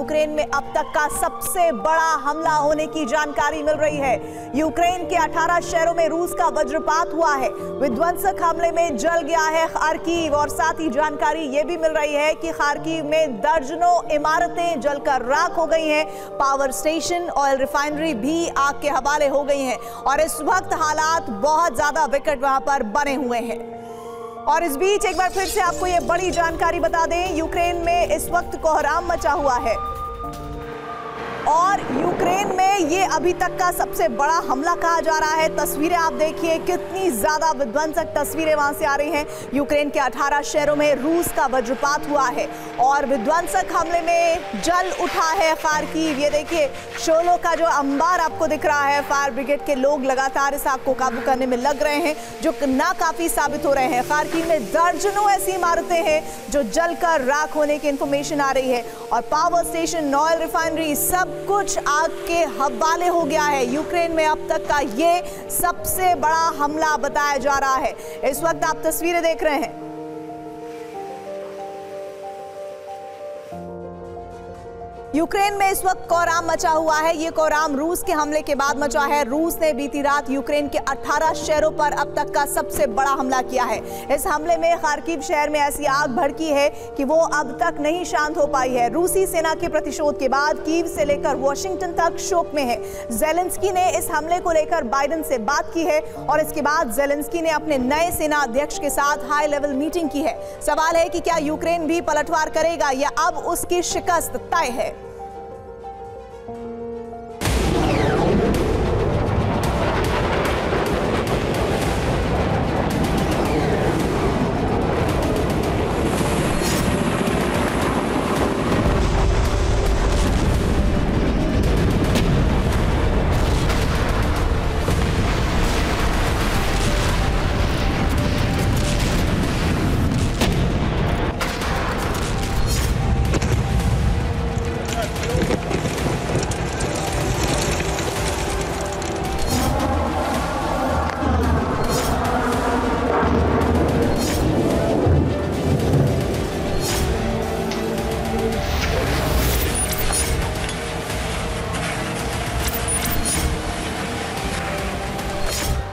Ukraine में अब तक का सबसे बड़ा हमला होने की जानकारी मिल रही है। यूक्रेन के 18 शहरों में रूस का वज्रपात हुआ है। विध्वंसक हमले में जल गया है खार्किव और साथ ही जानकारी यह भी मिल रही है कि खार्किव में दर्जनों इमारतें जलकर राख हो गई हैं। पावर स्टेशन, ऑयल रिफाइनरी भी आग के हवाले हो गई हैं और इस वक्त हालात बहुत ज्यादा विकट वहां पर बने हुए हैं। और इस बीच एक बार फिर से आपको यह बड़ी जानकारी बता दें, यूक्रेन में इस वक्त कोहराम मचा हुआ है और यूक्रेन में ये अभी तक का सबसे बड़ा हमला कहा जा रहा है। तस्वीरें आप देखिए, कितनी ज्यादा विध्वंसक तस्वीरें वहां से आ रही हैं। यूक्रेन के 18 शहरों में रूस का वज्रपात हुआ है और विध्वंसक हमले में जल उठा है खार्किव। ये देखिए, शोलों का जो अंबार आपको दिख रहा है, फायर ब्रिगेड के लोग लगातार इस आग को काबू करने में लग रहे हैं, जो नाकाफी साबित हो रहे हैं। खार्किव में दर्जनों ऐसी इमारतें हैं जो जलकर राख होने की इंफॉर्मेशन आ रही है और पावर स्टेशन, ऑयल रिफाइनरी, सब कुछ आग के हवाले हो गया है। यूक्रेन में अब तक का ये सबसे बड़ा हमला बताया जा रहा है। इस वक्त आप तस्वीरें देख रहे हैं। यूक्रेन में इस वक्त कोहराम मचा हुआ है। ये कोहराम रूस के हमले के बाद मचा है। रूस ने बीती रात यूक्रेन के 18 शहरों पर अब तक का सबसे बड़ा हमला किया है। इस हमले में खार्किव शहर में ऐसी आग भड़की है कि वो अब तक नहीं शांत हो पाई है। रूसी सेना के प्रतिशोध के बाद कीव से लेकर वॉशिंगटन तक शोक में है। जेलेंस्की ने इस हमले को लेकर बाइडेन से बात की है और इसके बाद जेलेंस्की ने अपने नए सेना अध्यक्ष के साथ हाई लेवल मीटिंग की है। सवाल है कि क्या यूक्रेन भी पलटवार करेगा या अब उसकी शिकस्त तय है।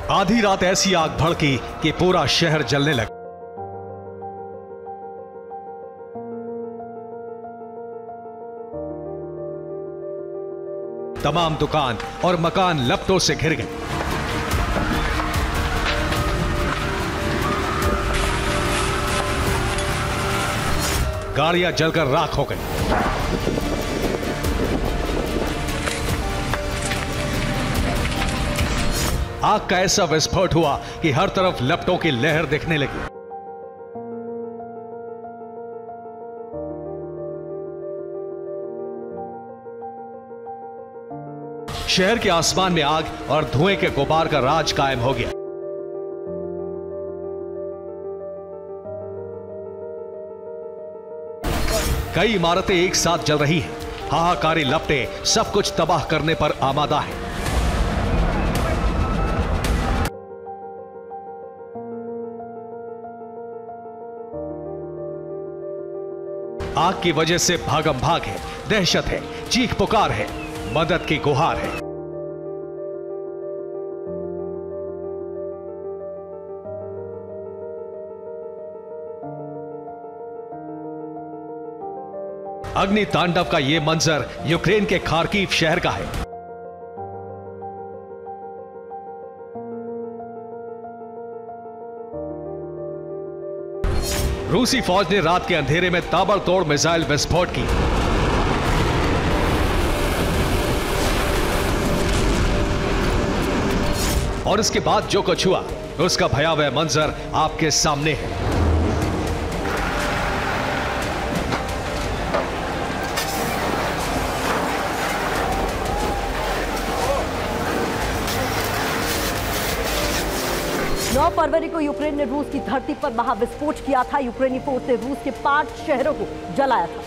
आधी रात ऐसी आग भड़की कि पूरा शहर जलने लगा। तमाम दुकान और मकान लपटों से घिर गए। गाड़ियां जलकर राख हो गई। आग का ऐसा विस्फोट हुआ कि हर तरफ लपटों की लहर दिखने लगी। शहर के आसमान में आग और धुएं के गुबार का राज कायम हो गया। कई इमारतें एक साथ जल रही हैं। हाहाकारी लपटें सब कुछ तबाह करने पर आमादा है। आग की वजह से भागम भाग है, दहशत है, चीख पुकार है, मदद की गुहार है। अग्नि तांडव का यह मंजर यूक्रेन के खार्किव शहर का है। रूसी फौज ने रात के अंधेरे में ताबड़तोड़ मिसाइल विस्फोट की। और इसके बाद जो कुछ हुआ उसका भयावह मंजर आपके सामने है। फरवरी को यूक्रेन ने रूस की धरती पर महाविस्फोट किया था। यूक्रेनी फोर्स ने रूस के 5 शहरों को जलाया था।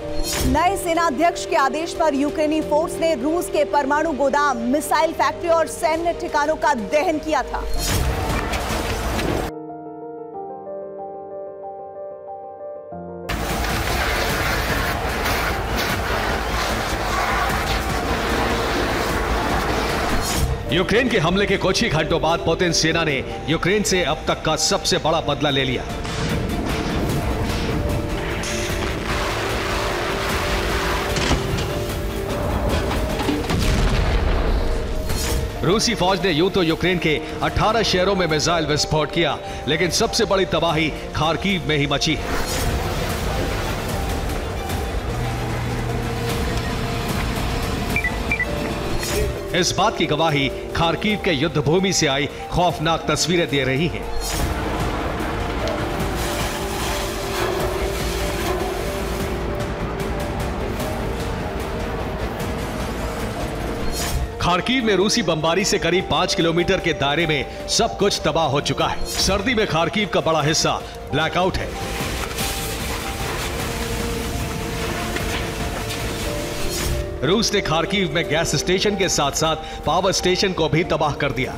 नए सेनाध्यक्ष के आदेश पर यूक्रेनी फोर्स ने रूस के परमाणु गोदाम, मिसाइल फैक्ट्री और सैन्य ठिकानों का दहन किया था। यूक्रेन के हमले के कुछ ही घंटों बाद पुतिन सेना ने यूक्रेन से अब तक का सबसे बड़ा बदला ले लिया। रूसी फौज ने यूं तो यूक्रेन के 18 शहरों में मिसाइल विस्फोट किया, लेकिन सबसे बड़ी तबाही खार्किव में ही मची है। इस बात की गवाही खार्किव के युद्ध भूमि से आई खौफनाक तस्वीरें दे रही हैं। खार्किव में रूसी बमबारी से करीब 5 किलोमीटर के दायरे में सब कुछ तबाह हो चुका है। सर्दी में खार्किव का बड़ा हिस्सा ब्लैकआउट है। रूस ने खार्किव में गैस स्टेशन के साथ साथ पावर स्टेशन को भी तबाह कर दिया।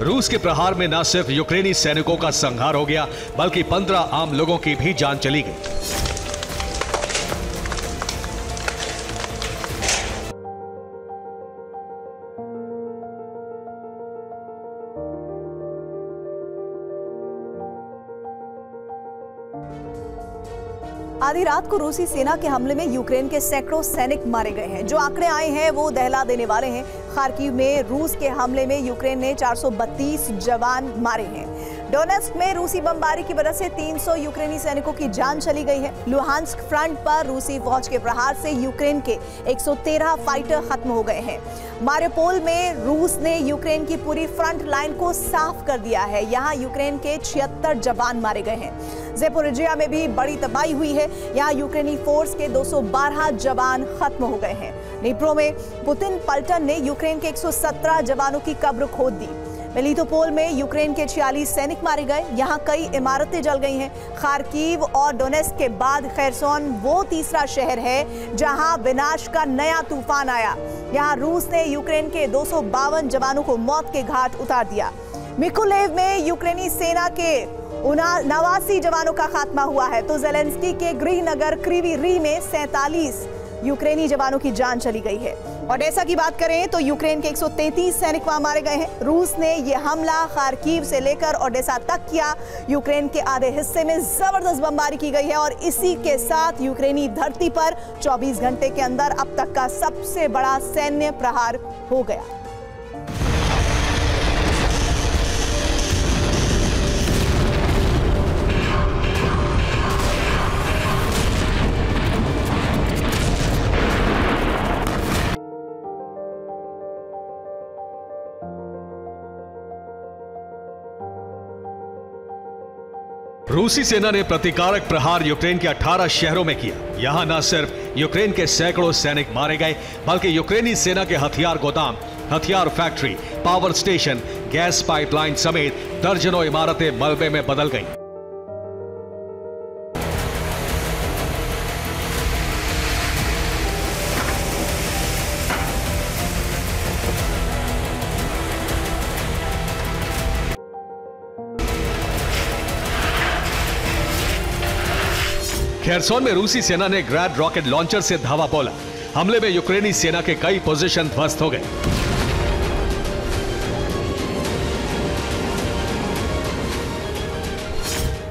रूस के प्रहार में न सिर्फ यूक्रेनी सैनिकों का संहार हो गया, बल्कि 15 आम लोगों की भी जान चली गई। आधी रात को रूसी सेना के हमले में यूक्रेन के सैकड़ों सैनिक मारे गए हैं। जो आंकड़े आए हैं वो दहला देने वाले हैं। खार्किव में रूस के हमले में यूक्रेन ने 432 जवान मारे हैं। डोनेस्क में रूसी बमबारी की वजह से 300 यूक्रेनी सैनिकों की जान चली गई है। लुहांस्क फ्रंट पर रूसी फौज के प्रहार से यूक्रेन के 113 फाइटर खत्म हो गए हैं। मारियोपोल में रूस ने यूक्रेन की पूरी फ्रंट लाइन को साफ कर दिया है। यहाँ यूक्रेन के 76 जवान मारे गए हैं। ज़ेपोरिजिया में भी बड़ी तबाही हुई है। यहाँ यूक्रेनी फोर्स के 212 जवान खत्म हो गए हैं। निप्रो में पुतिन पलटन ने यूक्रेन के 117 जवानों की कब्र खोद दी। मेलिटोपोल में यूक्रेन के 46 सैनिक मारे गए। यहाँ कई इमारतें जल गई हैं। खार्किव और डोनेस्क के बाद खैरसोन वो तीसरा शहर है जहाँ विनाश का नया तूफान आया। यहाँ रूस ने यूक्रेन के 252 जवानों को मौत के घाट उतार दिया। मिकोलेव में यूक्रेनी सेना के 89 जवानों का खात्मा हुआ है, तो जेलेंस्की के गृह नगर क्रीवी री में 47 यूक्रेनी जवानों की जान चली गई है। ओडेसा की बात करें तो यूक्रेन के 133 सैनिक वहां मारे गए हैं। रूस ने यह हमला खार्किव से लेकर ओडेसा तक किया। यूक्रेन के आधे हिस्से में जबरदस्त बमबारी की गई है और इसी के साथ यूक्रेनी धरती पर 24 घंटे के अंदर अब तक का सबसे बड़ा सैन्य प्रहार हो गया। रूसी सेना ने प्रतिकारक प्रहार यूक्रेन के 18 शहरों में किया। यहां न सिर्फ यूक्रेन के सैकड़ों सैनिक मारे गए, बल्कि यूक्रेनी सेना के हथियार गोदाम, हथियार factory, power station, gas pipeline समेत दर्जनों इमारतें मलबे में बदल गईं। खेरसोन में रूसी सेना ने ग्रैड रॉकेट लॉन्चर से धावा बोला। हमले में यूक्रेनी सेना के कई पोजीशन ध्वस्त हो गए।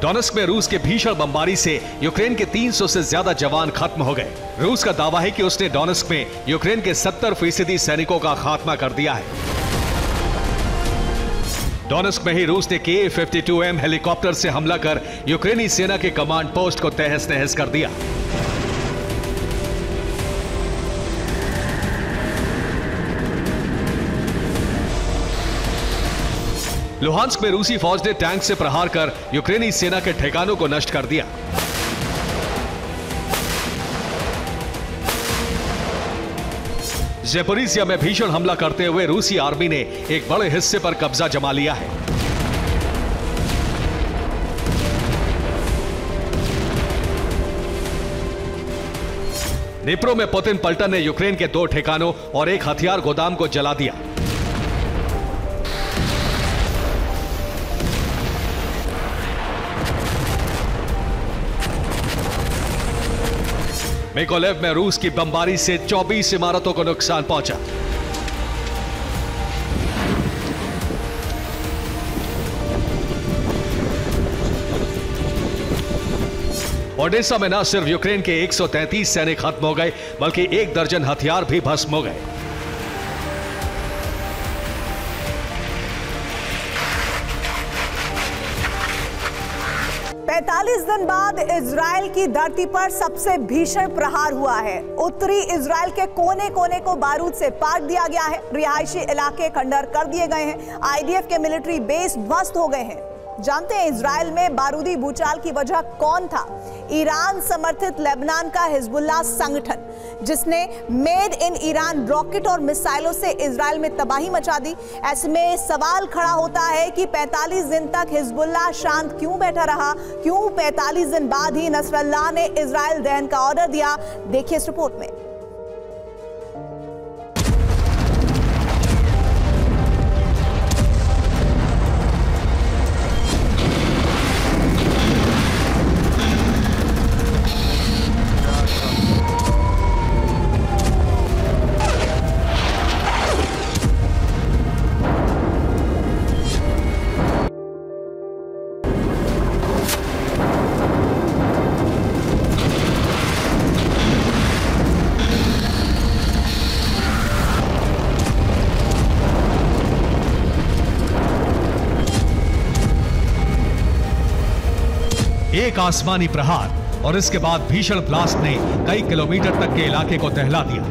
डोनेस्क में रूस के भीषण बमबारी से यूक्रेन के 300 से ज्यादा जवान खत्म हो गए। रूस का दावा है कि उसने डोनेस्क में यूक्रेन के 70% सैनिकों का खात्मा कर दिया है। डोनेस्क में ही रूस ने Ka-52M हेलीकॉप्टर से हमला कर यूक्रेनी सेना के कमांड पोस्ट को तहस नहस कर दिया। लुहांस्क में रूसी फौज ने टैंक से प्रहार कर यूक्रेनी सेना के ठिकानों को नष्ट कर दिया। ज़ेपोरिजिया में भीषण हमला करते हुए रूसी आर्मी ने एक बड़े हिस्से पर कब्जा जमा लिया है। निप्रो में पुतिन पलटन ने यूक्रेन के 2 ठिकानों और एक हथियार गोदाम को जला दिया। मिकोलेव में रूस की बमबारी से 24 इमारतों को नुकसान पहुंचा। ओडेसा में न सिर्फ यूक्रेन के 133 सैनिक खत्म हो गए, बल्कि 1 दर्जन हथियार भी भस्म हो गए। दिन बाद इजराइल की धरती पर सबसे भीषण प्रहार हुआ है। उत्तरी इजराइल के कोने कोने को बारूद से पाट दिया गया है। रिहायशी इलाके खंडहर कर दिए गए हैं। आईडीएफ के मिलिट्री बेस ध्वस्त हो गए हैं। जानते हैं इजराइल में बारूदी भूचाल की वजह कौन था? ईरान समर्थित लेबनान का हिजबुल्लाह संगठन, जिसने मेड इन ईरान रॉकेट और मिसाइलों से इजराइल में तबाही मचा दी। ऐसे में सवाल खड़ा होता है कि 45 दिन तक हिजबुल्लाह शांत क्यों बैठा रहा? क्यों 45 दिन बाद ही नसरल्लाह ने इजराइल दहन का ऑर्डर दिया? देखिए इस रिपोर्ट में। एक आसमानी प्रहार और इसके बाद भीषण ब्लास्ट ने कई किलोमीटर तक के इलाके को दहला दिया।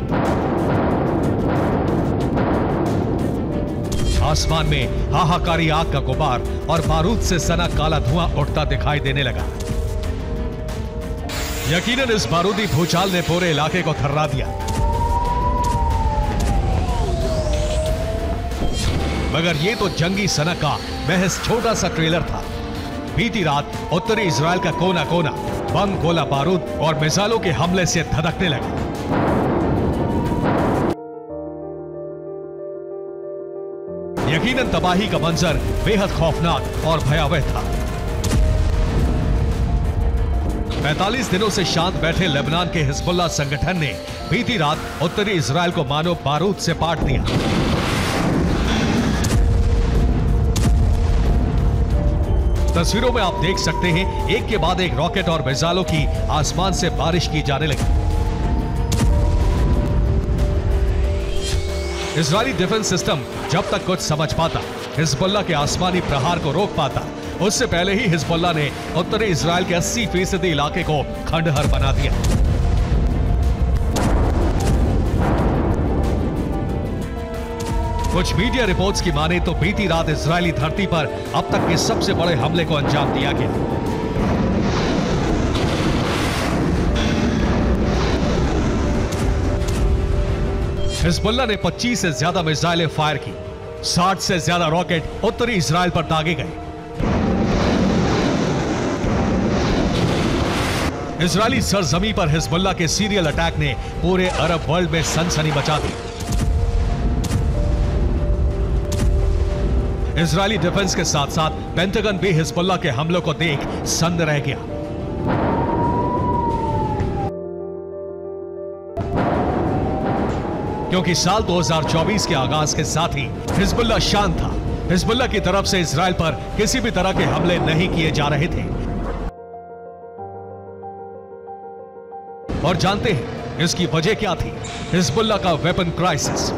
आसमान में हाहाकारी आग का गुबार और बारूद से सना काला धुआं उठता दिखाई देने लगा। यकीनन इस बारूदी भूचाल ने पूरे इलाके को थर्रा दिया। मगर यह तो जंगी सनक का महज छोटा सा ट्रेलर था। बीती रात उत्तरी इजराइल का कोना कोना बम, गोला बारूद और मिसाइलों के हमले से धधकने लगा। यकीनन तबाही का मंजर बेहद खौफनाक और भयावह था। 45 दिनों से शांत बैठे लेबनान के हिजबुल्लाह संगठन ने बीती रात उत्तरी इजराइल को मानो बारूद से पाट दिया। तस्वीरों में आप देख सकते हैं एक के बाद एक रॉकेट और मिसाइलों की आसमान से बारिश की जाने लगी। इजरायली डिफेंस सिस्टम जब तक कुछ समझ पाता, हिजबुल्लाह के आसमानी प्रहार को रोक पाता, उससे पहले ही हिजबुल्लाह ने उत्तरी इजराइल के 80% इलाके को खंडहर बना दिया। कुछ मीडिया रिपोर्ट्स की माने तो बीती रात इजरायली धरती पर अब तक के सबसे बड़े हमले को अंजाम दिया गया। हिजबुल्लाह ने 25 से ज्यादा मिसाइलें फायर की। 60 से ज्यादा रॉकेट उत्तरी इजराइल पर दागे गए। इजरायली सरजमी पर हिजबुल्लाह के सीरियल अटैक ने पूरे अरब वर्ल्ड में सनसनी मचा दी। इजरायली डिफेंस के साथ साथ पेंटागन भी हिजबुल्लाह के हमलों को देख सन्न रह गया। क्योंकि साल 2024 के आगाज के साथ ही हिजबुल्लाह शांत था। हिजबुल्लाह की तरफ से इजराइल पर किसी भी तरह के हमले नहीं किए जा रहे थे। और जानते हैं इसकी वजह क्या थी? हिजबुल्लाह का weapon crisis.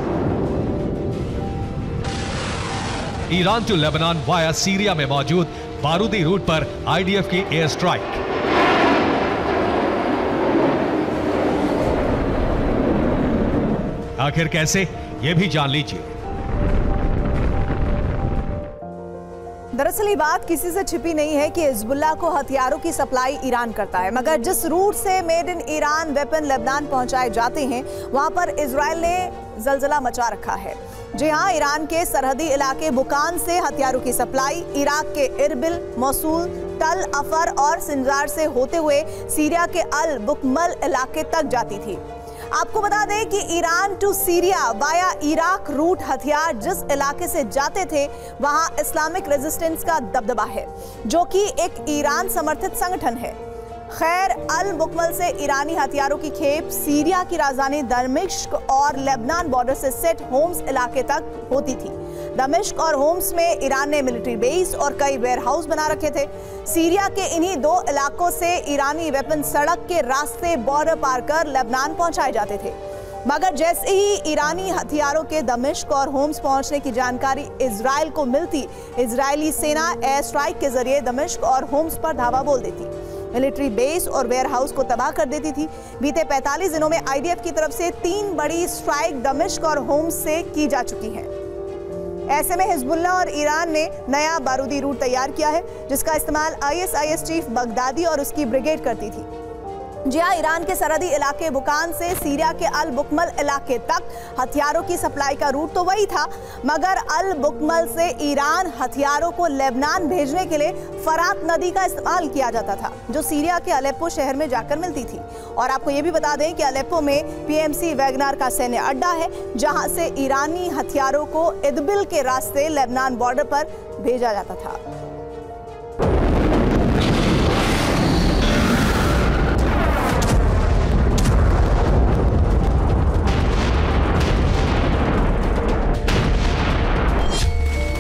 Iran to Lebanon via Syria में मौजूद बारूदी रूट पर आईडीएफ की एयर स्ट्राइक। आखिर कैसे, यह भी जान लीजिए। दरअसल ये बात किसी से छिपी नहीं है कि हिजबुल्लाह को हथियारों की सप्लाई ईरान करता है, मगर जिस रूट से made in Iran weapon Lebanon पहुंचाए जाते हैं, वहां पर इजराइल ने जलजला मचा रखा है। जी हां, ईरान के सरहदी इलाके बुकान से हथियारों की सप्लाई इराक के इरबिल, मौसूल, तल अफर और सिंजार से होते हुए सीरिया के अल बुकमल इलाके तक जाती थी। आपको बता दें कि Iran to Syria via Iraq route हथियार जिस इलाके से जाते थे, वहां इस्लामिक रेजिस्टेंस का दबदबा है, जो कि एक ईरान समर्थित संगठन है। खैर, अल बुकमल से ईरानी हथियारों की खेप सीरिया की राजधानी दमिश्क और लेबनान बॉर्डर से सेट होम्स इलाके तक होती थी। दमिश्क और होम्स में ईरान ने मिलिट्री बेस और कई वेयरहाउस बना रखे थे। सीरिया के इन्हीं दो इलाकों से ईरानी वेपन सड़क के रास्ते बॉर्डर पार कर लेबनान पहुंचाए जाते थे। मगर जैसे ही ईरानी हथियारों के दमिश्क और होम्स पहुंचने की जानकारी इजराइल को मिलती, इजरायली सेना एयर स्ट्राइक के जरिए दमिश्क और होम्स पर धावा बोल देती, मिलिट्री बेस और वेयरहाउस को तबाह कर देती थी। बीते 45 दिनों में आईडीएफ की तरफ से 3 बड़ी स्ट्राइक दमिश्क और होम्स से की जा चुकी हैं। ऐसे में हिजबुल्लाह और ईरान ने नया बारूदी रूट तैयार किया है, जिसका इस्तेमाल आईएसआईएस चीफ बगदादी और उसकी ब्रिगेड करती थी। जी हाँ, ईरान के सरहदी इलाके बुकान से सीरिया के अल बुकमल इलाके तक हथियारों की सप्लाई का रूट तो वही था, मगर अल बुकमल से ईरान हथियारों को लेबनान भेजने के लिए फरात नदी का इस्तेमाल किया जाता था, जो सीरिया के अलेप्पो शहर में जाकर मिलती थी। और आपको ये भी बता दें कि अलेप्पो में पीएमसी वैगनर का सैन्य अड्डा है, जहां से ईरानी हथियारों को इदबिल के रास्ते लेबनान बॉर्डर पर भेजा जाता था।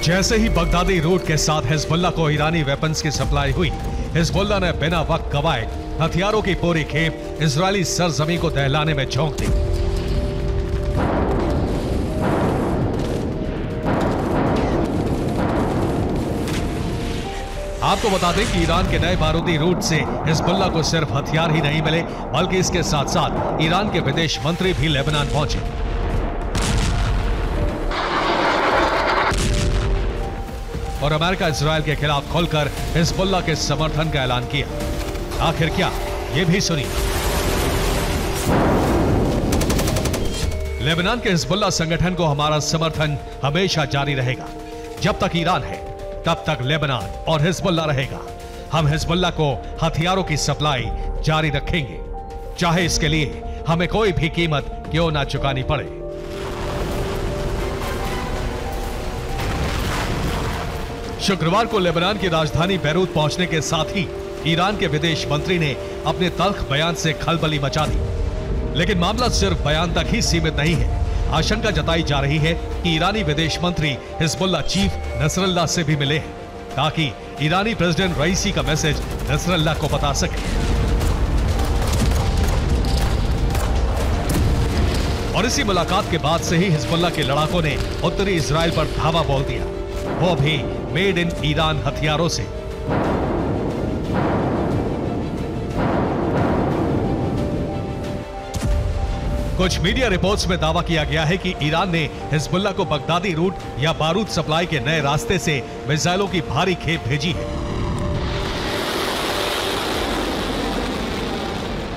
जैसे ही बगदादी रूट के साथ हिजबुल्लाह को ईरानी वेपन्स की सप्लाई हुई, हिजबुल्लाह ने बिना वक्त गवाए हथियारों की पूरी खेप इजरायली सरजमी को दहलाने में झोंक दी। आपको बता दें कि ईरान के नए बारूदी रूट से हिजबुल्लाह को सिर्फ हथियार ही नहीं मिले, बल्कि इसके साथ साथ ईरान के विदेश मंत्री भी लेबनान पहुंचे और अमेरिका इजरायल के खिलाफ खुलकर हिजबुल्लाह के समर्थन का ऐलान किया। आखिर क्या, ये भी सुनिए। लेबनान के हिजबुल्लाह संगठन को हमारा समर्थन हमेशा जारी रहेगा। जब तक ईरान है, तब तक लेबनान और हिजबुल्लाह रहेगा। हम हिजबुल्लाह को हथियारों की सप्लाई जारी रखेंगे, चाहे इसके लिए हमें कोई भी कीमत क्यों ना चुकानी पड़े। शुक्रवार को लेबनान की राजधानी बैरूत पहुंचने के साथ ही ईरान के विदेश मंत्री ने अपने तल्ख बयान से खलबली मचा दी। लेकिन मामला सिर्फ बयान तक ही सीमित नहीं है। आशंका जताई जा रही है कि ईरानी विदेश मंत्री हिजबुल्लाह चीफ नसरल्लाह से भी मिले हैं, ताकि ईरानी प्रेसिडेंट रईसी का मैसेज नसरल्लाह को बता सके। और इसी मुलाकात के बाद से ही हिजबुल्लाह के लड़ाकों ने उत्तरी इजराइल पर धावा बोल दिया, वो भी मेड इन ईरान हथियारों से। कुछ मीडिया रिपोर्ट्स में दावा किया गया है कि ईरान ने हिजबुल्लाह को बगदादी रूट या बारूद सप्लाई के नए रास्ते से मिसाइलों की भारी खेप भेजी है।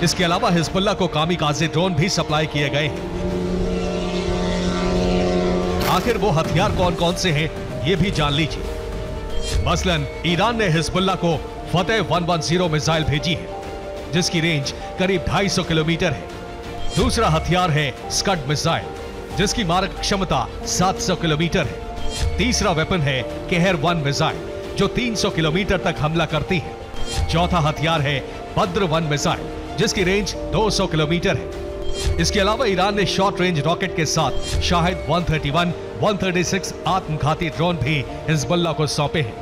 इसके अलावा हिजबुल्लाह को कामिकाज़े ड्रोन भी सप्लाई किए गए हैं। आखिर वो हथियार कौन कौन से हैं, ये भी जान लीजिए। मसलन ईरान ने हिजबुल्लाह को फतेह 110 मिसाइल भेजी है, जिसकी रेंज करीब 250 किलोमीटर है। दूसरा हथियार है स्कड मिसाइल, जिसकी मारक क्षमता 700 किलोमीटर है। तीसरा वेपन है कहर 1 मिसाइल, जो 300 किलोमीटर तक हमला करती है। चौथा हथियार है बद्र 1 मिसाइल, जिसकी रेंज 200 किलोमीटर है। इसके अलावा ईरान ने शॉर्ट रेंज रॉकेट के साथ शाहिद 131, 136 आत्मघाती ड्रोन भी हिजबुल्लाह को सौंपे हैं।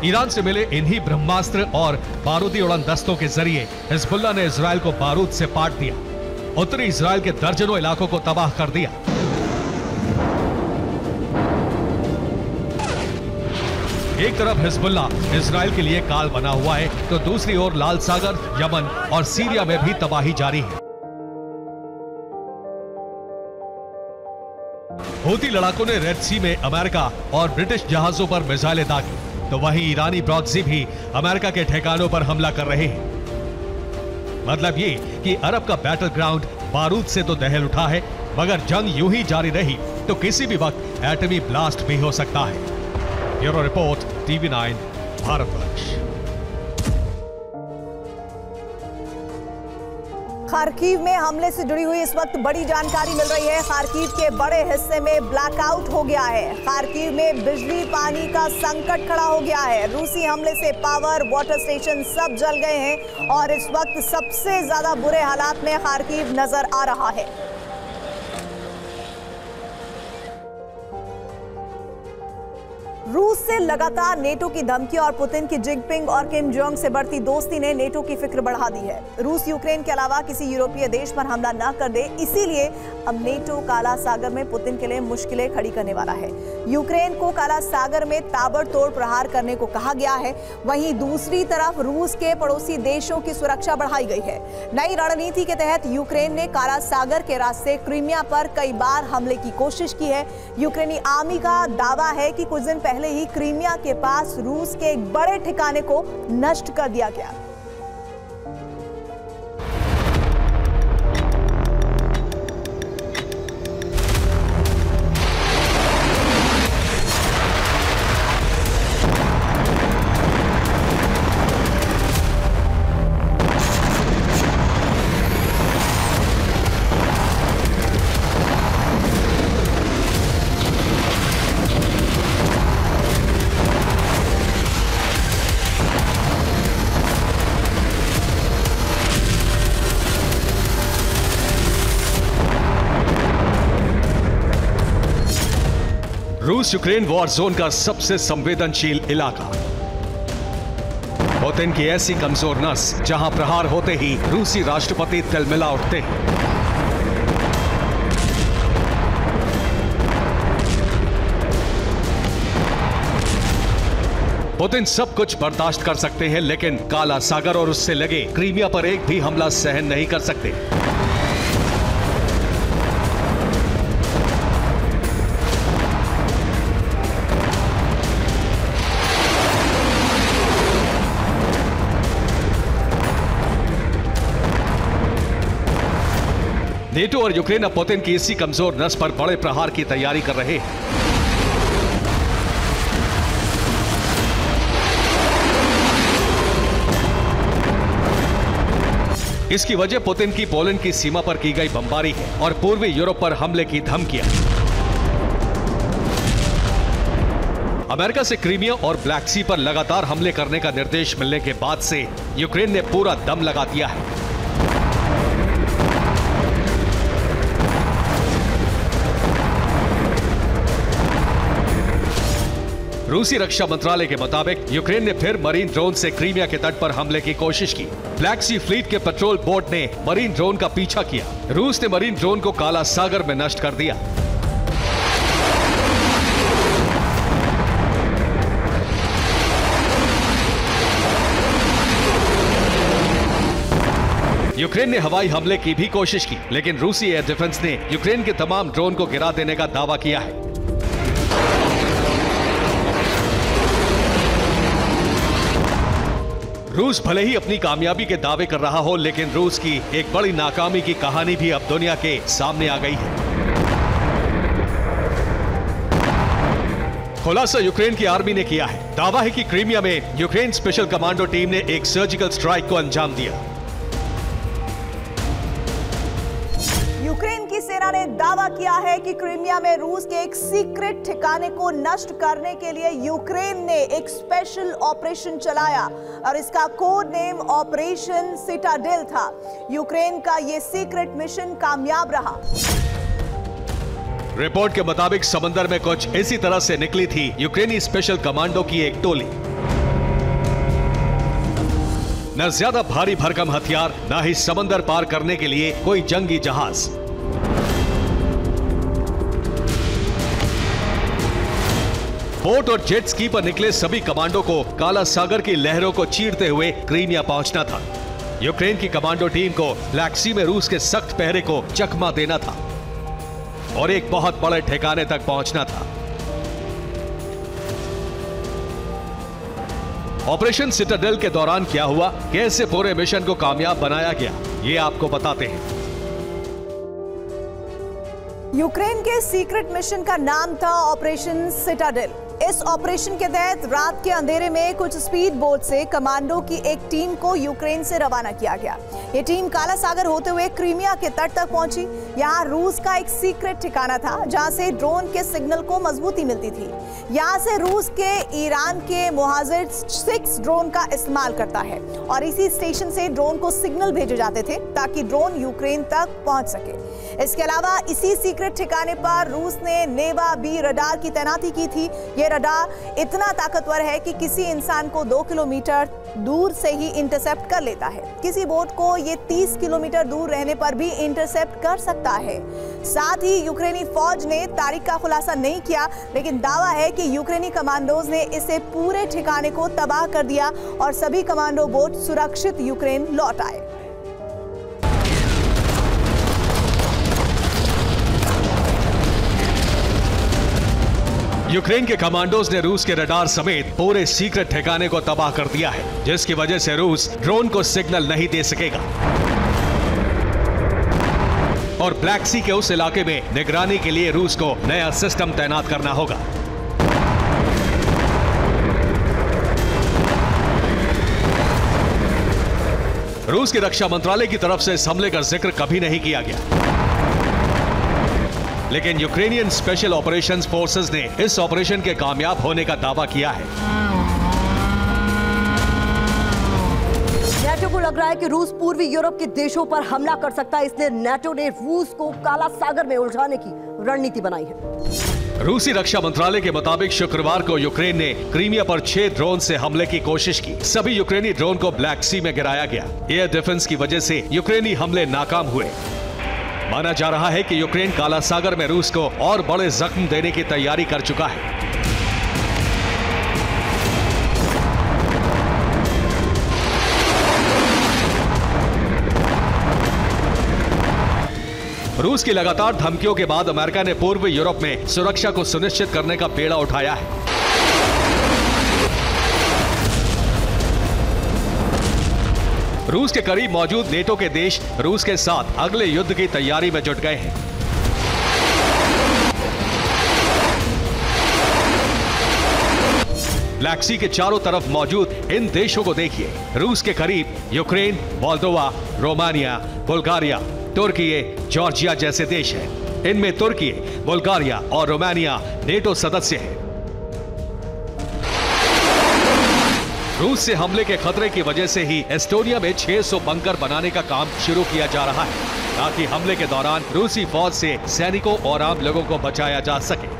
ईरान से मिले इन्हीं ब्रह्मास्त्र और बारूदी उड़न दस्तों के जरिए हिजबुल्लाह ने इजराइल को बारूद से पाट दिया, उत्तरी इजराइल के दर्जनों इलाकों को तबाह कर दिया। एक तरफ हिजबुल्लाह इजराइल के लिए काल बना हुआ है, तो दूसरी ओर लाल सागर, यमन और सीरिया में भी तबाही जारी है। हूती लड़ाकों ने रेड सी में अमेरिका और ब्रिटिश जहाजों पर मिसाइलें दागी, तो वहीं ईरानी प्रॉक्सी भी अमेरिका के ठिकानों पर हमला कर रहे हैं। मतलब ये कि अरब का बैटल ग्राउंड बारूद से तो दहल उठा है, मगर जंग यूं ही जारी रही तो किसी भी वक्त एटमी ब्लास्ट भी हो सकता है। Bureau report, TV9 Bharatvarsh. Kharkiv में हमले से जुड़ी हुई इस वक्त बड़ी जानकारी मिल रही है। खार्किव के बड़े हिस्से में ब्लैकआउट हो गया है। खार्किव में बिजली पानी का संकट खड़ा हो गया है। रूसी हमले से पावर, वाटर स्टेशन सब जल गए हैं और इस वक्त सबसे ज्यादा बुरे हालात में खार्किव नजर आ रहा है। रूस से लगातार नेटो की धमकी और पुतिन की जिनपिंग और किम जोंग से बढ़ती दोस्ती ने नेटो की फिक्र बढ़ा दी है। रूस यूक्रेन के अलावा किसी यूरोपीय देश पर हमला न कर दे, इसीलिए अब नेटो काला सागर में पुतिन के लिए मुश्किलें खड़ी करने वाला है। यूक्रेन को काला सागर में ताबड़तोड़ प्रहार करने को कहा गया है। वहीं दूसरी तरफ रूस के पड़ोसी देशों की सुरक्षा बढ़ाई गई है। नई रणनीति के तहत यूक्रेन ने काला सागर के रास्ते क्रीमिया पर कई बार हमले की कोशिश की है। यूक्रेनी आर्मी का दावा है कि कुछ दिन पहले ही क्रीमिया के पास रूस के एक बड़े ठिकाने को नष्ट कर दिया गया। रूस यूक्रेन वॉर जोन का सबसे संवेदनशील इलाका, पुतिन की ऐसी कमजोर नस जहां प्रहार होते ही रूसी राष्ट्रपति तिलमिला उठते हैं। पुतिन सब कुछ बर्दाश्त कर सकते हैं, लेकिन काला सागर और उससे लगे क्रीमिया पर एक भी हमला सहन नहीं कर सकते। नेटो और यूक्रेन अब पुतिन की इसी कमजोर नस पर बड़े प्रहार की तैयारी कर रहे हैं। इसकी वजह पुतिन की पोलैंड की सीमा पर की गई बमबारी है और पूर्वी यूरोप पर हमले की धमकियां। अमेरिका से क्रीमिया और ब्लैक सी पर लगातार हमले करने का निर्देश मिलने के बाद से यूक्रेन ने पूरा दम लगा दिया है। रूसी रक्षा मंत्रालय के मुताबिक यूक्रेन ने फिर मरीन ड्रोन से क्रीमिया के तट पर हमले की कोशिश की। ब्लैक सी फ्लीट के पेट्रोल बोट ने मरीन ड्रोन का पीछा किया। रूस ने मरीन ड्रोन को काला सागर में नष्ट कर दिया। यूक्रेन ने हवाई हमले की भी कोशिश की, लेकिन रूसी एयर डिफेंस ने यूक्रेन के तमाम ड्रोन को गिरा देने का दावा किया है। रूस भले ही अपनी कामयाबी के दावे कर रहा हो, लेकिन रूस की एक बड़ी नाकामी की कहानी भी अब दुनिया के सामने आ गई है। खुलासा यूक्रेन की आर्मी ने किया है। दावा है कि क्रीमिया में यूक्रेन स्पेशल कमांडो टीम ने एक सर्जिकल स्ट्राइक को अंजाम दिया। यूक्रेन की सेना ने दावा किया है कि क्रीमिया में रूस के एक सीक्रेट ठिकाने को नष्ट करने के लिए यूक्रेन ने एक स्पेशल ऑपरेशन चलाया और इसका कोड नेम ऑपरेशन सिटाडेल था। यूक्रेन का यह सीक्रेट मिशन कामयाब रहा। रिपोर्ट के मुताबिक समंदर में कुछ इसी तरह से निकली थी यूक्रेनी स्पेशल कमांडो की एक टोली। न ज्यादा भारी भरकम हथियार, न ही समंदर पार करने के लिए कोई जंगी जहाज। बोट और जेट स्की पर निकले सभी कमांडो को काला सागर की लहरों को चीरते हुए क्रीमिया पहुंचना था। यूक्रेन की कमांडो टीम को ब्लैक सी में रूस के सख्त पहरे को चकमा देना था और एक बहुत बड़े ठिकाने तक पहुंचना था। ऑपरेशन सिटाडेल के दौरान क्या हुआ, कैसे पूरे मिशन को कामयाब बनाया गया, ये आपको बताते हैं। यूक्रेन के सीक्रेट मिशन का नाम था ऑपरेशन सिटाडेल। इस ऑपरेशन के तहत रात के अंधेरे में कुछ स्पीड बोट से कमांडो की एक टीम को यूक्रेन से रवाना किया गया। ये टीम काला सागर होते हुए क्रीमिया के तट तक पहुंची। यहाँ रूस का एक सीक्रेट ठिकाना था जहां से ड्रोन के सिग्नल को मजबूती मिलती थी। यहाँ से रूस के ईरान के मोहाजिर 6 ड्रोन का इस्तेमाल करता है और इसी स्टेशन से ड्रोन को सिग्नल भेजे जाते थे ताकि ड्रोन यूक्रेन तक पहुंच सके। इसके अलावा इसी सीक्रेट ठिकाने पर रूस ने नेवा बी रडार की तैनाती की थी। ये रडार इतना ताकतवर है कि किसी इंसान को 2 किलोमीटर दूर से ही इंटरसेप्ट कर लेता है। किसी बोट को ये 30 किलोमीटर दूर रहने पर भी इंटरसेप्ट कर सकता है। साथ ही यूक्रेनी फौज ने तारीख का खुलासा नहीं किया, लेकिन दावा है कि यूक्रेनी कमांडोज ने इसे पूरे ठिकाने को तबाह कर दिया और सभी कमांडो बोट सुरक्षित यूक्रेन लौट आए। यूक्रेन के कमांडोज ने रूस के रडार समेत पूरे सीक्रेट ठिकाने को तबाह कर दिया है, जिसकी वजह से रूस ड्रोन को सिग्नल नहीं दे सकेगा और ब्लैक सी के उस इलाके में निगरानी के लिए रूस को नया सिस्टम तैनात करना होगा। रूस के रक्षा मंत्रालय की तरफ से इस हमले का जिक्र कभी नहीं किया गया, लेकिन यूक्रेनियन स्पेशल ऑपरेशंस फोर्सेस ने इस ऑपरेशन के कामयाब होने का दावा किया है। नेटो को लग रहा है कि रूस पूर्वी यूरोप के देशों पर हमला कर सकता है, इसलिए नेटो ने रूस को काला सागर में उलझाने की रणनीति बनाई है। रूसी रक्षा मंत्रालय के मुताबिक शुक्रवार को यूक्रेन ने क्रीमिया पर 6 ड्रोन से हमले की कोशिश की। सभी यूक्रेनी ड्रोन को ब्लैक सी में गिराया गया। एयर डिफेंस की वजह से यूक्रेनी हमले नाकाम हुए। माना जा रहा है कि यूक्रेन काला सागर में रूस को और बड़े जख्म देने की तैयारी कर चुका है। रूस की लगातार धमकियों के बाद अमेरिका ने पूर्वी यूरोप में सुरक्षा को सुनिश्चित करने का बेड़ा उठाया है। रूस के करीब मौजूद नेटो के देश रूस के साथ अगले युद्ध की तैयारी में जुट गए हैं। ब्लैक सी के चारों तरफ मौजूद इन देशों को देखिए। रूस के करीब यूक्रेन, मोल्दोवा, रोमानिया, बुल्गारिया, तुर्की, जॉर्जिया जैसे देश हैं। इनमें तुर्की, बुल्गारिया और रोमानिया नेटो सदस्य हैं। रूस से हमले के खतरे की वजह से ही एस्टोनिया में 600 बंकर बनाने का काम शुरू किया जा रहा है, ताकि हमले के दौरान रूसी फौज से सैनिकों और आम लोगों को बचाया जा सके।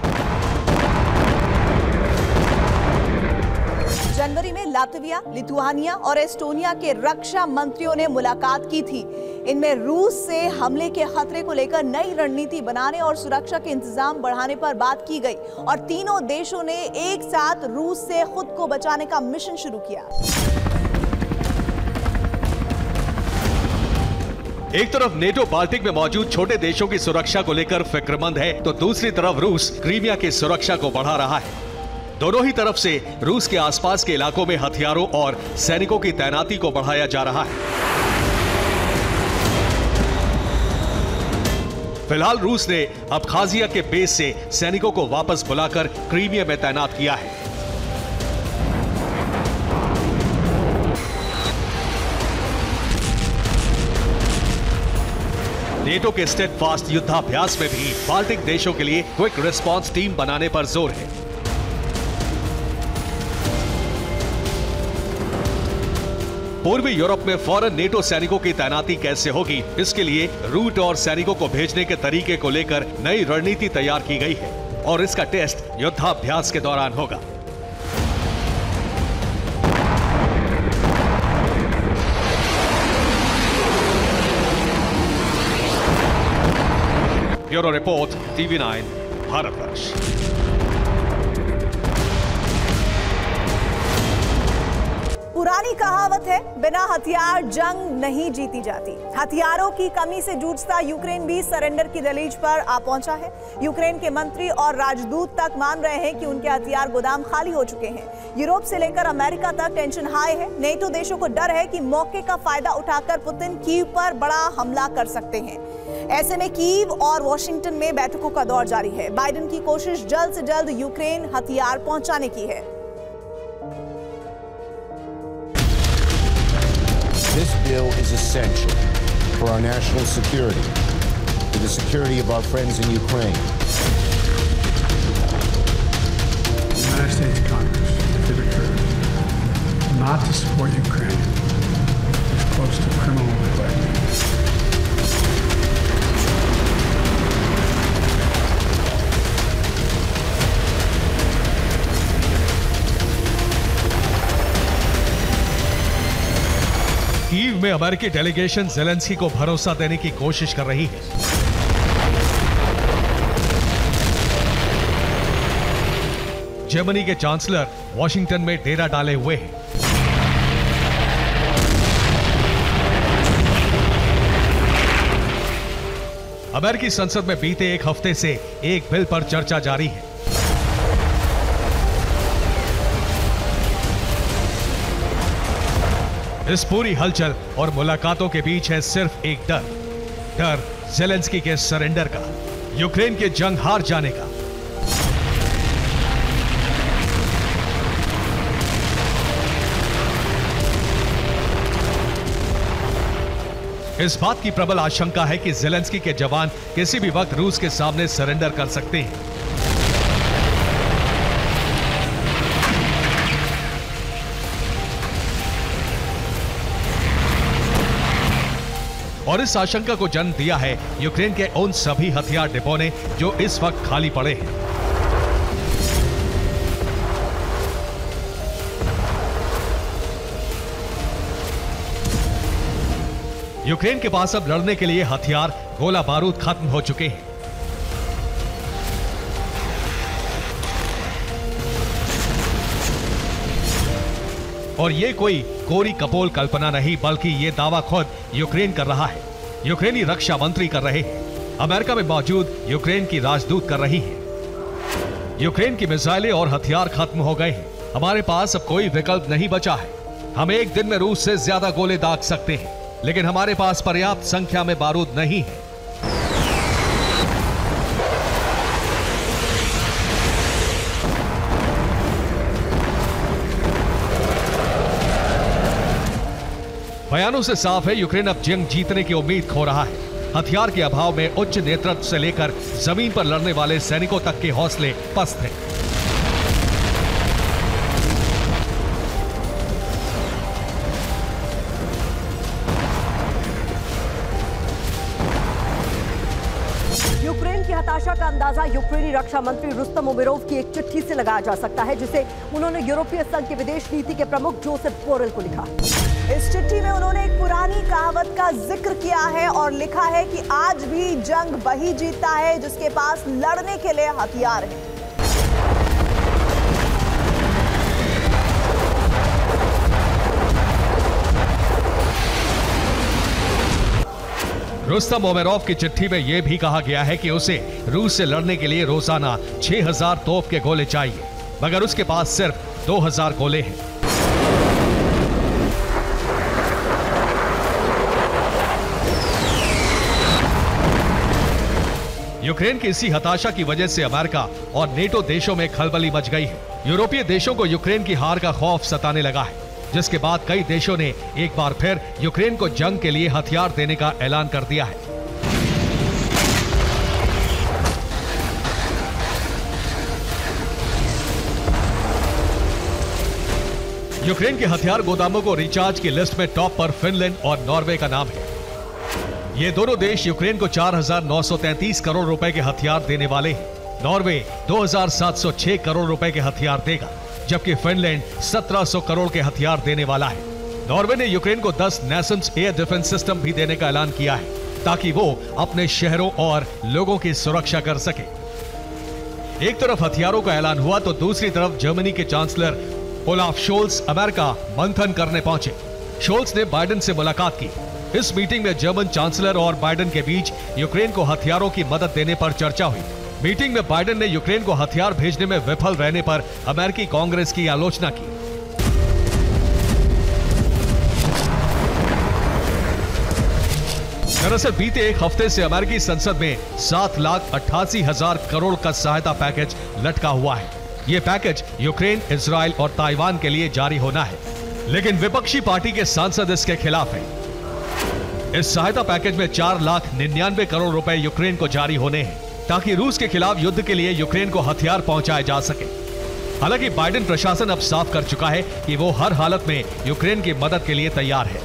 जनवरी में लातविया, लिथुआनिया और एस्टोनिया के रक्षा मंत्रियों ने मुलाकात की थी। इनमें रूस से हमले के खतरे को लेकर नई रणनीति बनाने और सुरक्षा के इंतजाम बढ़ाने पर बात की गई और तीनों देशों ने एक साथ रूस से खुद को बचाने का मिशन शुरू किया। एक तरफ नेटो बाल्टिक में मौजूद छोटे देशों की सुरक्षा को लेकर फिक्रमंद है, तो दूसरी तरफ रूस क्रीमिया की सुरक्षा को बढ़ा रहा है। दोनों ही तरफ से रूस के आसपास के इलाकों में हथियारों और सैनिकों की तैनाती को बढ़ाया जा रहा है। फिलहाल रूस ने अबखाजिया के बेस से सैनिकों को वापस बुलाकर क्रीमिया में तैनात किया है। नेटो के स्टेडफास्ट युद्धाभ्यास में भी बाल्टिक देशों के लिए क्विक रिस्पांस टीम बनाने पर जोर है। पूर्वी यूरोप में फौरन नेटो सैनिकों की तैनाती कैसे होगी, इसके लिए रूट और सैनिकों को भेजने के तरीके को लेकर नई रणनीति तैयार की गई है और इसका टेस्ट युद्धाभ्यास के दौरान होगा। Bureau report, TV9 Bharatvarsh. पुरानी कहावत है, बिना हथियार जंग नहीं जीती जाती। हथियारों की कमी से जूझता यूक्रेन भी सरेंडर की दहलीज पर आ पहुंचा है। यूक्रेन के मंत्री और राजदूत तक मान रहे हैं कि उनके हथियार गोदाम खाली हो चुके हैं। यूरोप से लेकर अमेरिका तक टेंशन हाई है। नेटो देशों को डर है कि मौके का फायदा उठाकर पुतिन कीव पर बड़ा हमला कर सकते हैं। ऐसे में कीव और वॉशिंगटन में बैठकों का दौर जारी है। बाइडेन की कोशिश जल्द से जल्द यूक्रेन हथियार पहुंचाने की है। This bill is essential for our national security, for the security of our friends in Ukraine. The United States Congress, if it occurs, not to support Ukraine is close to criminal neglect. Kyiv में अमेरिकी delegation Zelensky को भरोसा देने की कोशिश कर रही है। जर्मनी के चांसलर वॉशिंगटन में डेरा डाले हुए हैं। अमेरिकी संसद में बीते एक हफ्ते से एक बिल पर चर्चा जारी है। इस पूरी हलचल और मुलाकातों के बीच है सिर्फ एक डर ज़ेलेंस्की के सरेंडर का, यूक्रेन के जंग हार जाने का। इस बात की प्रबल आशंका है कि ज़ेलेंस्की के जवान किसी भी वक्त रूस के सामने सरेंडर कर सकते हैं। और इस आशंका को जन्म दिया है यूक्रेन के उन सभी हथियार डिपो ने जो इस वक्त खाली पड़े हैं। यूक्रेन के पास अब लड़ने के लिए हथियार, गोला बारूद खत्म हो चुके हैं। और ये कोई कोरी कपोल कल्पना नहीं, बल्कि ये दावा खुद यूक्रेन कर रहा है। यूक्रेनी रक्षा मंत्री कर रहे हैं। अमेरिका में मौजूद यूक्रेन की राजदूत कर रही है। यूक्रेन की मिसाइलें और हथियार खत्म हो गए हैं। हमारे पास अब कोई विकल्प नहीं बचा है। हम एक दिन में रूस से ज्यादा गोले दाग सकते हैं, लेकिन हमारे पास पर्याप्त संख्या में बारूद नहीं है। बयानों से साफ है यूक्रेन अब जंग जीतने की उम्मीद खो रहा है। हथियार के अभाव में उच्च नेतृत्व से लेकर जमीन पर लड़ने वाले सैनिकों तक के हौसले पस्त हैं। यूक्रेन की हताशा का अंदाजा यूक्रेनी रक्षा मंत्री रुस्तम उमेरोव की एक चिट्ठी से लगाया जा सकता है, जिसे उन्होंने यूरोपीय संघ के विदेश नीति के प्रमुख जोसेफ बोरेल को लिखा। इस चिट्ठी में उन्होंने एक पुरानी कहावत का जिक्र किया है और लिखा है कि आज भी जंग वही जीतता है जिसके पास लड़ने के लिए हथियार है। रुस्तम उमेरोव की चिट्ठी में यह भी कहा गया है कि उसे रूस से लड़ने के लिए रोजाना 6000 तोप के गोले चाहिए, मगर उसके पास सिर्फ 2000 गोले हैं। यूक्रेन की इसी हताशा की वजह से अमेरिका और नेटो देशों में खलबली मच गई है। यूरोपीय देशों को यूक्रेन की हार का खौफ सताने लगा है, जिसके बाद कई देशों ने एक बार फिर यूक्रेन को जंग के लिए हथियार देने का ऐलान कर दिया है। यूक्रेन के हथियार गोदामों को रिचार्ज की लिस्ट में टॉप पर फिनलैंड और नॉर्वे का नाम है। ये दोनों देश यूक्रेन को 4,933 करोड़ रुपए के हथियार देने वाले हैं। नॉर्वे 2,706 करोड़ रुपए के हथियार देगा, जबकि फिनलैंड 1,700 करोड़ के हथियार देने वाला है। नॉर्वे ने यूक्रेन को 10 नेसम्स एयर डिफेंस सिस्टम भी देने का ऐलान किया है, ताकि वो अपने शहरों और लोगों की सुरक्षा कर सके। एक तरफ हथियारों का ऐलान हुआ तो दूसरी तरफ जर्मनी के चांसलर ओलाफ शोल्स अमेरिका मंथन करने पहुंचे। शोल्स ने बाइडेन से मुलाकात की। इस मीटिंग में जर्मन चांसलर और बाइडेन के बीच यूक्रेन को हथियारों की मदद देने पर चर्चा हुई। मीटिंग में बाइडेन ने यूक्रेन को हथियार भेजने में विफल रहने पर अमेरिकी कांग्रेस की आलोचना की। दरअसल बीते एक हफ्ते से अमेरिकी संसद में 7,88,000 करोड़ का सहायता पैकेज लटका हुआ है। ये पैकेज यूक्रेन, इजराइल और ताइवान के लिए जारी होना है, लेकिन विपक्षी पार्टी के सांसद इसके खिलाफ हैं। इस सहायता पैकेज में 4,99,000 करोड़ रुपए यूक्रेन को जारी होने हैं, ताकि रूस के खिलाफ युद्ध के लिए यूक्रेन को हथियार पहुंचाए जा सके। हालांकि बाइडेन प्रशासन अब साफ कर चुका है कि वो हर हालत में यूक्रेन की मदद के लिए तैयार है।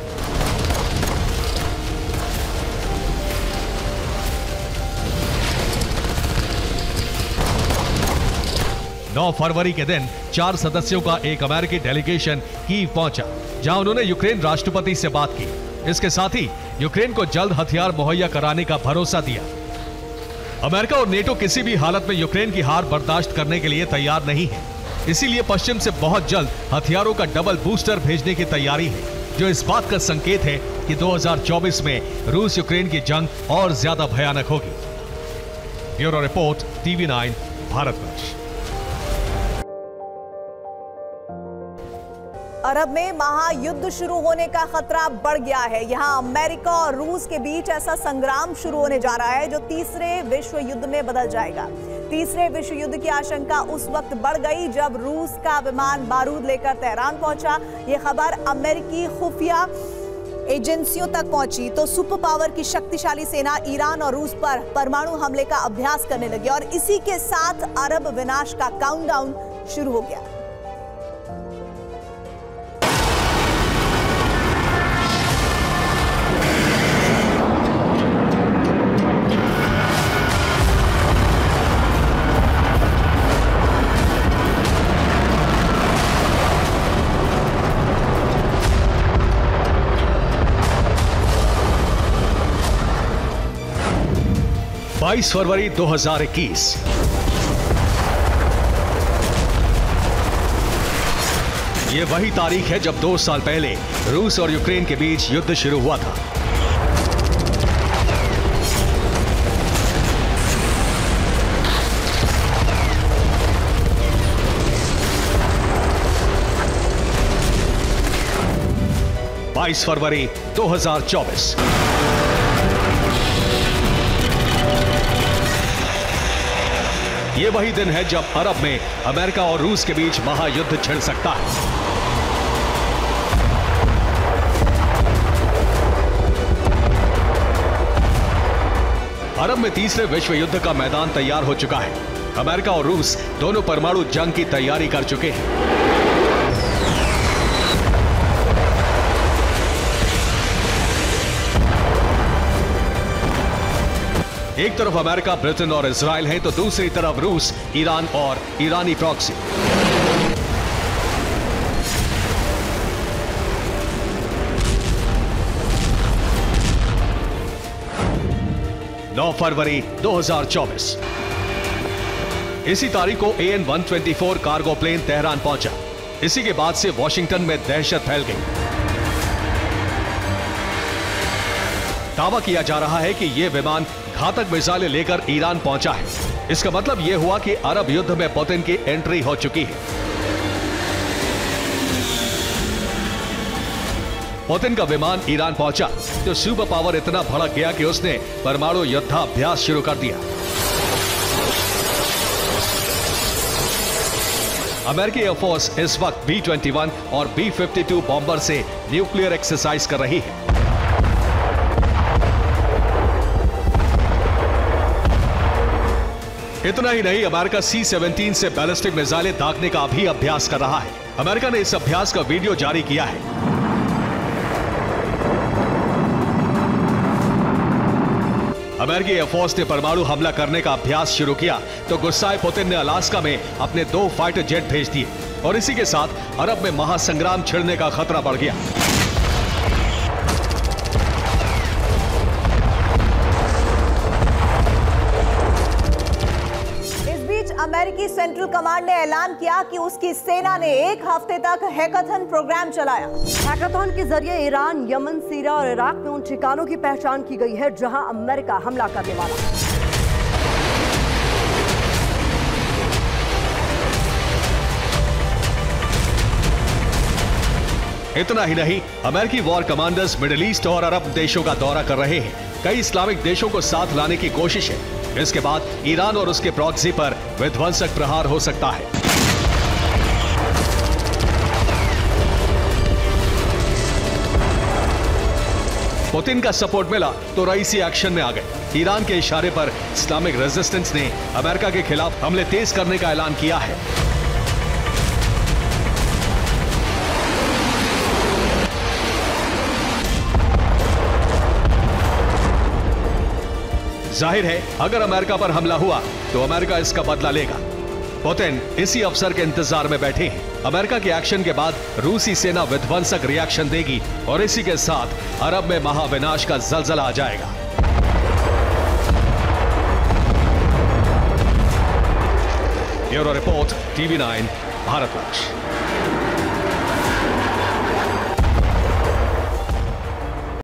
नौ फरवरी के दिन 4 सदस्यों का एक अमेरिकी डेलीगेशन कीव पहुंचा, जहां उन्होंने यूक्रेन राष्ट्रपति से बात की। इसके साथ ही यूक्रेन को जल्द हथियार मुहैया कराने का भरोसा दिया। अमेरिका और नेटो किसी भी हालत में यूक्रेन की हार बर्दाश्त करने के लिए तैयार नहीं है, इसीलिए पश्चिम से बहुत जल्द हथियारों का डबल बूस्टर भेजने की तैयारी है, जो इस बात का संकेत है कि 2024 में रूस यूक्रेन की जंग और ज्यादा भयानक होगी। Bureau report, TV9 Bharatvarsh. अरब में महायुद्ध शुरू होने का खतरा बढ़ गया है। यहां अमेरिका और रूस के बीच ऐसा संग्राम शुरू होने जा रहा है जो तीसरे विश्व युद्ध में बदल जाएगा। तीसरे विश्व युद्ध की आशंका उस वक्त बढ़ गई जब रूस का विमान बारूद लेकर तेहरान पहुंचा। यह खबर अमेरिकी खुफिया एजेंसियों तक पहुंची तो सुपर पावर की शक्तिशाली सेना ईरान और रूस पर परमाणु हमले का अभ्यास करने लगी और इसी के साथ अरब विनाश का काउंटडाउन शुरू हो गया। फरवरी 2021 ये वही तारीख है जब 2 साल पहले रूस और यूक्रेन के बीच युद्ध शुरू हुआ था। फरवरी 2024 ये वही दिन है जब अरब में अमेरिका और रूस के बीच महायुद्ध छिड़ सकता है। अरब में तीसरे विश्व युद्ध का मैदान तैयार हो चुका है। अमेरिका और रूस दोनों परमाणु जंग की तैयारी कर चुके हैं। एक तरफ अमेरिका, ब्रिटेन और इजराइल है तो दूसरी तरफ रूस, ईरान और ईरानी प्रॉक्सी। फरवरी 2024 इसी तारीख को AN-124 कार्गो प्लेन तेहरान पहुंचा। इसी के बाद से वॉशिंगटन में दहशत फैल गई। दावा किया जा रहा है कि यह विमान घातक मिसाइलें लेकर ईरान पहुंचा है। इसका मतलब यह हुआ कि अरब युद्ध में पुतिन की एंट्री हो चुकी है। पुतिन का विमान ईरान पहुंचा तो सुपर पावर इतना भड़क गया कि उसने परमाणु युद्धाभ्यास शुरू कर दिया। अमेरिकी एयरफोर्स इस वक्त B-21 और B-52 बॉम्बर से न्यूक्लियर एक्सरसाइज कर रही है। इतना ही नहीं, अमेरिका C-17 से बैलिस्टिक मिसाइलें दागने का भी अभ्यास कर रहा है। अमेरिका ने इस अभ्यास का वीडियो जारी किया है। अमेरिकी एयरफोर्स ने परमाणु हमला करने का अभ्यास शुरू किया तो गुस्साए पुतिन ने अलास्का में अपने 2 फाइटर जेट भेज दिए और इसी के साथ अरब में महासंग्राम छिड़ने का खतरा बढ़ गया। अमेरिकी सेंट्रल कमांड ने ऐलान किया कि उसकी सेना ने 1 हफ्ते तक हैकाथन प्रोग्राम चलाया। हैकाथन के जरिए ईरान, यमन, सीरिया और इराक में उन ठिकानों की पहचान की गई है जहां अमेरिका हमला करने वाला है। इतना ही नहीं, अमेरिकी वॉर कमांडर्स मिडिल ईस्ट और अरब देशों का दौरा कर रहे हैं। कई इस्लामिक देशों को साथ लाने की कोशिश है। इसके बाद ईरान और उसके प्रॉक्सी पर विध्वंसक प्रहार हो सकता है। पुतिन का सपोर्ट मिला तो रईसी एक्शन में आ गए। ईरान के इशारे पर इस्लामिक रेजिस्टेंस ने अमेरिका के खिलाफ हमले तेज करने का ऐलान किया है। जाहिर है, अगर अमेरिका पर हमला हुआ तो अमेरिका इसका बदला लेगा। पुतिन इसी अवसर के इंतजार में बैठे हैं। अमेरिका के एक्शन के बाद रूसी सेना विध्वंसक रिएक्शन देगी और इसी के साथ अरब में महाविनाश का जलजला आ जाएगा। Bureau report, TV9, Bharatvarsh.